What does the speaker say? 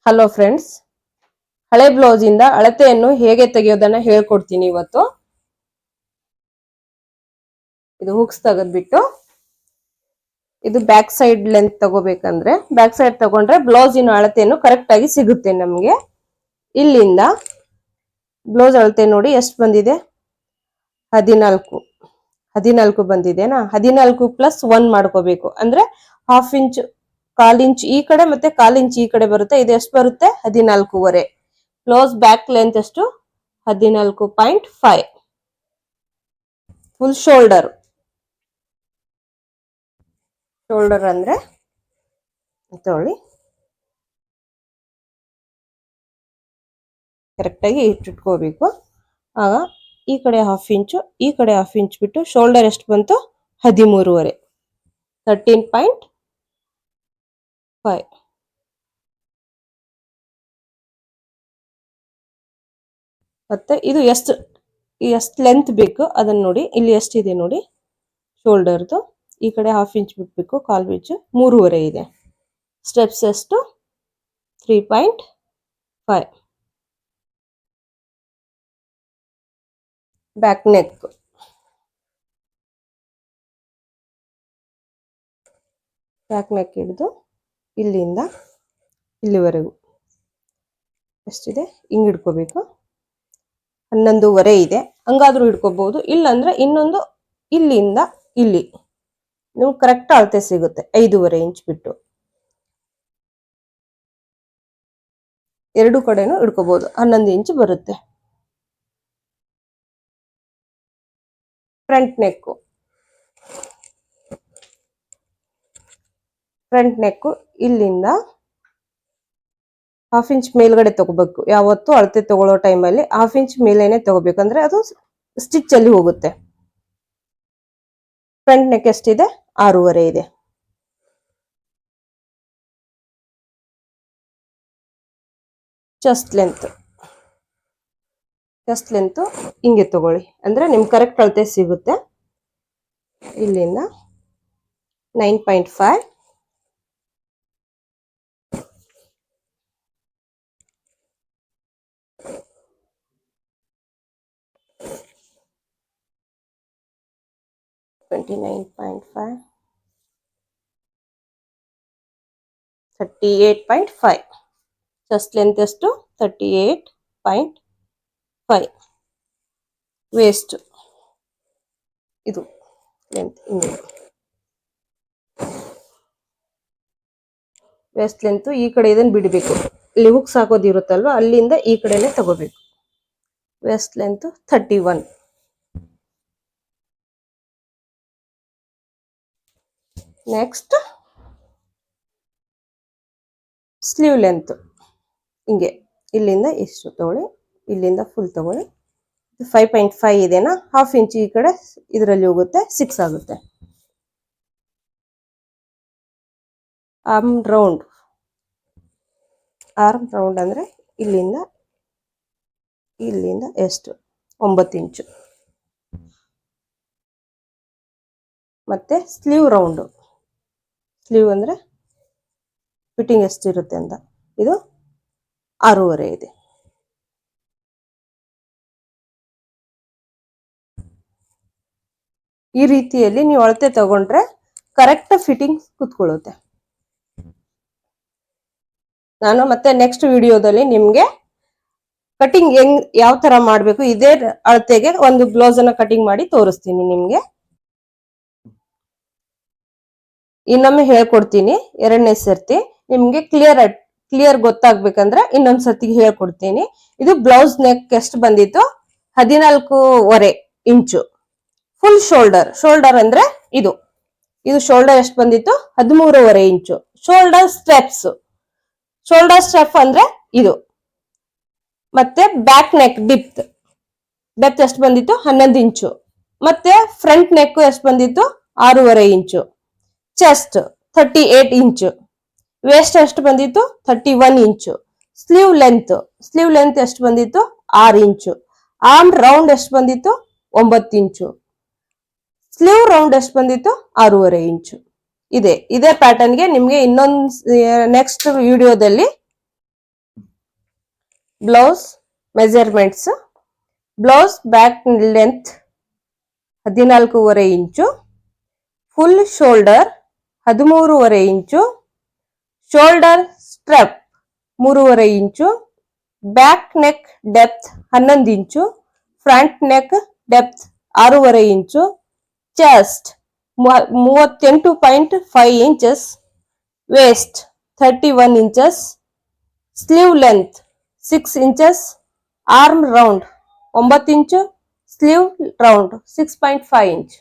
Hello friends, ಹಳೆ blouse ಇಂದ ಅಳತೆಯನ್ನು ಹೇಗೆ ತೆಗೆಯೋದನ್ನ ಹೇಳ್ಕೊಡ್ತೀನಿ ಇವತ್ತು. ಇದು ಹುಕ್ಸ್ ತೆಗೆದ್ಬಿಟ್ಟು ಇದು ಬ್ಯಾಕ್ ಸೈಡ್ ಲೆಂತ್ ತಗೋಬೇಕಂದ್ರೆ ಬ್ಯಾಕ್ ಸೈಡ್ ತಗೊಂಡ್ರೆ ಬ್ಲೌಸಿನ ಅಳತೆಯನ್ನು ಕರೆಕ್ಟ್ ಆಗಿ ಸಿಗುತ್ತೆ ನಮಗೆ. ಇಲ್ಲಿಂದ ಬ್ಲೌಸ್ ಅಳತೆ ನೋಡಿ ಎಷ್ಟು ಬಂದಿದೆ, 14 ಬಂದಿದೆನಾ. 14 ಪ್ಲಸ್ 1 ಮಾಡ್ಕೋಬೇಕು ಅಂದ್ರೆ ಹಾಫ್ ಇಂಚ್, 1/4 ಇಂಚ್ ಈ ಕಡೆ ಮತ್ತೆ 1/4 ಇಂಚ್ ಈ ಕಡೆ ಬರುತ್ತೆ. ಇದು ಎಷ್ಟು ಬರುತ್ತೆ, 14.5. ಬ್ಲೌಸ್ ಬ್ಯಾಕ್ ಲೆಂತ್ ಎಷ್ಟು, 14.5. ಫುಲ್ ಶೋಲ್ಡರ್ ಅಂದ್ರೆ ತಗೊಳ್ಳಿ, ಕರೆಕ್ಟ್ ಆಗಿ ಇಟ್ಕೋಬೇಕು. ಆಗ ಈ ಕಡೆ ಹಾಫ್ ಇಂಚು ಈ ಕಡೆ ಹಾಫ್ ಇಂಚ್ ಬಿಟ್ಟು ಶೋಲ್ಡರ್ ಎಷ್ಟು ಬಂತು, 13.5. 13.5. ಮತ್ತೆ ಇದು ಎಷ್ಟು ಲೆಂತ್ ಬೇಕು ಅದನ್ನ ನೋಡಿ. ಇಲ್ಲಿ ಎಷ್ಟಿದೆ ನೋಡಿ ಶೋಲ್ಡರ್ದು. ಈ ಕಡೆ ಹಾಫ್ ಇಂಚ್ ಬಿಟ್ಬೇಕು, 1/4 ಇಂಚ್, 3.5 ಇದೆ. ಸ್ಟೆಪ್ಸ್ ಎಷ್ಟು, 3.5. ಬ್ಯಾಕ್ ನೆಕ್ ಹಿಡಿದು ಇಲ್ಲಿಂದ ಇಲ್ಲಿವರೆಗೂ ಎಷ್ಟಿದೆ ಹಿಂಗ್ ಹಿಡ್ಕೋಬೇಕು. 11.5 ಇದೆ, ಹಂಗಾದ್ರೂ ಹಿಡ್ಕೋಬಹುದು. ಇಲ್ಲಾಂದ್ರೆ ಇನ್ನೊಂದು ಇಲ್ಲಿಂದ ಇಲ್ಲಿ ನೀವು ಕರೆಕ್ಟ್ ಅಳತೆ ಸಿಗುತ್ತೆ. 5.5 ಇಂಚ್ ಬಿಟ್ಟು ಎರಡು ಕಡೆನೂ ಹಿಡ್ಕೋಬಹುದು, 11 ಇಂಚ್ ಬರುತ್ತೆ. ಫ್ರಂಟ್ ನೆಕ್ ಇಲ್ಲಿಂದ ಹಾಫ್ ಇಂಚ್ ಮೇಲ್ಗಡೆ ತಗೋಬೇಕು. ಯಾವತ್ತು ಅಳತೆ ತಗೊಳ್ಳೋ ಟೈಮಲ್ಲಿ ಹಾಫ್ ಇಂಚ್ ಮೇಲೇನೆ ತಗೋಬೇಕಂದ್ರೆ ಅದು ಸ್ಟಿಚ್ ಅಲ್ಲಿ ಹೋಗುತ್ತೆ. ಫ್ರಂಟ್ ನೆಕ್ ಎಷ್ಟಿದೆ, 6.5 ಇದೆ. ಚೆಸ್ಟ್ ಲೆಂತ್ ಹಿಂಗೆ ತಗೊಳ್ಳಿ, ಅಂದ್ರೆ ನಿಮ್ಗೆ ಕರೆಕ್ಟ್ ಅಳತೆ ಸಿಗುತ್ತೆ. ಇಲ್ಲಿಂದ 9.5. $29.5, 38.5. ಚೆಸ್ಟ್ ಲೆಂತ್ ಎಷ್ಟು, 38.5. ವೇಸ್ಟ್ ಇದು ಲೆಂತ್ ಹಿಂಗೆ. ವೇಸ್ಟ್ ಲೆಂತ್ ಈ ಕಡೆ ಇದನ್ನ ಬಿಡಬೇಕು. ಇಲ್ಲಿ ಹುಕ್ಸ್ ಹಾಕೋದಿರುತ್ತಲ್ವ ಅಲ್ಲಿಂದ ಈ ಕಡೆನೆ ತಗೋಬೇಕು. Waist length 31. Next sleeve length ಹಿಂಗೆ ಇಲ್ಲಿಂದ ಇಷ್ಟು ತಗೊಳ್ಳಿ, ಇಲ್ಲಿಂದ ಫುಲ್ ತಗೊಳ್ಳಿ. 5.5 ಇದೆನಾ, ಹಾಫ್ ಇಂಚ್ ಈ ಕಡೆ ಇದರಲ್ಲಿ ಹೋಗುತ್ತೆ, 6 ಆಗುತ್ತೆ. ಆರ್ಮ್ ರೌಂಡ್ ಅಂದ್ರೆ ಇಲ್ಲಿಂದ ಎಷ್ಟು, 9 ಇಂಚು. ಮತ್ತೆ ಸ್ಲೀವ್ ಅಂದ್ರೆ ಫಿಟ್ಟಿಂಗ್ ಎಷ್ಟಿರುತ್ತೆ ಅಂತ, ಇದು 6.5 ಇದೆ. ಈ ರೀತಿಯಲ್ಲಿ ನೀವು ಅಳತೆ ತಗೊಂಡ್ರೆ ಕರೆಕ್ಟ್ ಫಿಟ್ಟಿಂಗ್ ಕುತ್ಕೊಳ್ಳುತ್ತೆ. ನಾನು ಮತ್ತೆ ನೆಕ್ಸ್ಟ್ ವಿಡಿಯೋದಲ್ಲಿ ನಿಮ್ಗೆ ಕಟಿಂಗ್ ಯಾವ ತರ ಮಾಡ್ಬೇಕು, ಇದೇ ಅಳತೆಗೆ ಒಂದು ಬ್ಲೌಸ್ ಅನ್ನ ಕಟಿಂಗ್ ಮಾಡಿ ತೋರಿಸ್ತೀನಿ ನಿಮ್ಗೆ. ಇನ್ನೊಮ್ಮೆ ಹೇಳ್ಕೊಡ್ತೀನಿ, 2ನೇ ಸರ್ತಿ ನಿಮ್ಗೆ ಕ್ಲಿಯರ್ ಗೊತ್ತಾಗ್ಬೇಕಂದ್ರೆ ಇನ್ನೊಂದ್ ಸರ್ತಿ ಹೇಳ್ಕೊಡ್ತೀನಿ. ಇದು ಬ್ಲೌಸ್ ನೆಕ್ ಎಷ್ಟು ಬಂದಿತ್ತು, 14.5 ಇಂಚು. ಫುಲ್ ಶೋಲ್ಡರ್ ಅಂದ್ರೆ ಇದು ಶೋಲ್ಡರ್ ಎಷ್ಟು ಬಂದಿತ್ತು, 13.5 ಇಂಚು. ಶೋಲ್ಡರ್ ಸ್ಟೆಪ್ ಅಂದ್ರೆ ಇದು. ಮತ್ತೆ ಬ್ಯಾಕ್ ನೆಕ್ ಡೆಪ್ತ್ ಎಷ್ಟು ಬಂದಿತ್ತು, 11 ಇಂಚು. ಮತ್ತೆ ಫ್ರಂಟ್ ನೆಕ್ ಎಷ್ಟು ಬಂದಿತ್ತು, 6.5 ಇಂಚು. ಚೆಸ್ಟ್ 38 ಇಂಚು. ವೇಸ್ಟ್ ಎಷ್ಟು ಬಂದಿತ್ತು, 31 ಇಂಚು. ಸ್ಲೀವ್ ಲೆಂತ್ ಎಷ್ಟು ಬಂದಿತ್ತು, 6 ಇಂಚು. ಆರ್ಮ್ ರೌಂಡ್ ಎಷ್ಟು ಬಂದಿತ್ತು, 9 ಇಂಚು. ಸ್ಲೀವ್ ರೌಂಡ್ ಎಷ್ಟು ಬಂದಿತ್ತು, 6.5 ಇಂಚು. ಇದೇ ಪ್ಯಾಟರ್ನ್ಗೆ ನಿಮ್ಗೆ ಇನ್ನೊಂದು ನೆಕ್ಸ್ಟ್ ವಿಡಿಯೋದಲ್ಲಿ blouse measurements. Blouse back length 14.5 inch, full shoulder 13.5 inch, shoulder strap 3.5 inch, back neck depth 11 inch, front neck depth 6.5 inch, chest 38.5 inches, waist 31 inches, sleeve length 6 inches, arm round 9 inch, sleeve round 6.5 inch.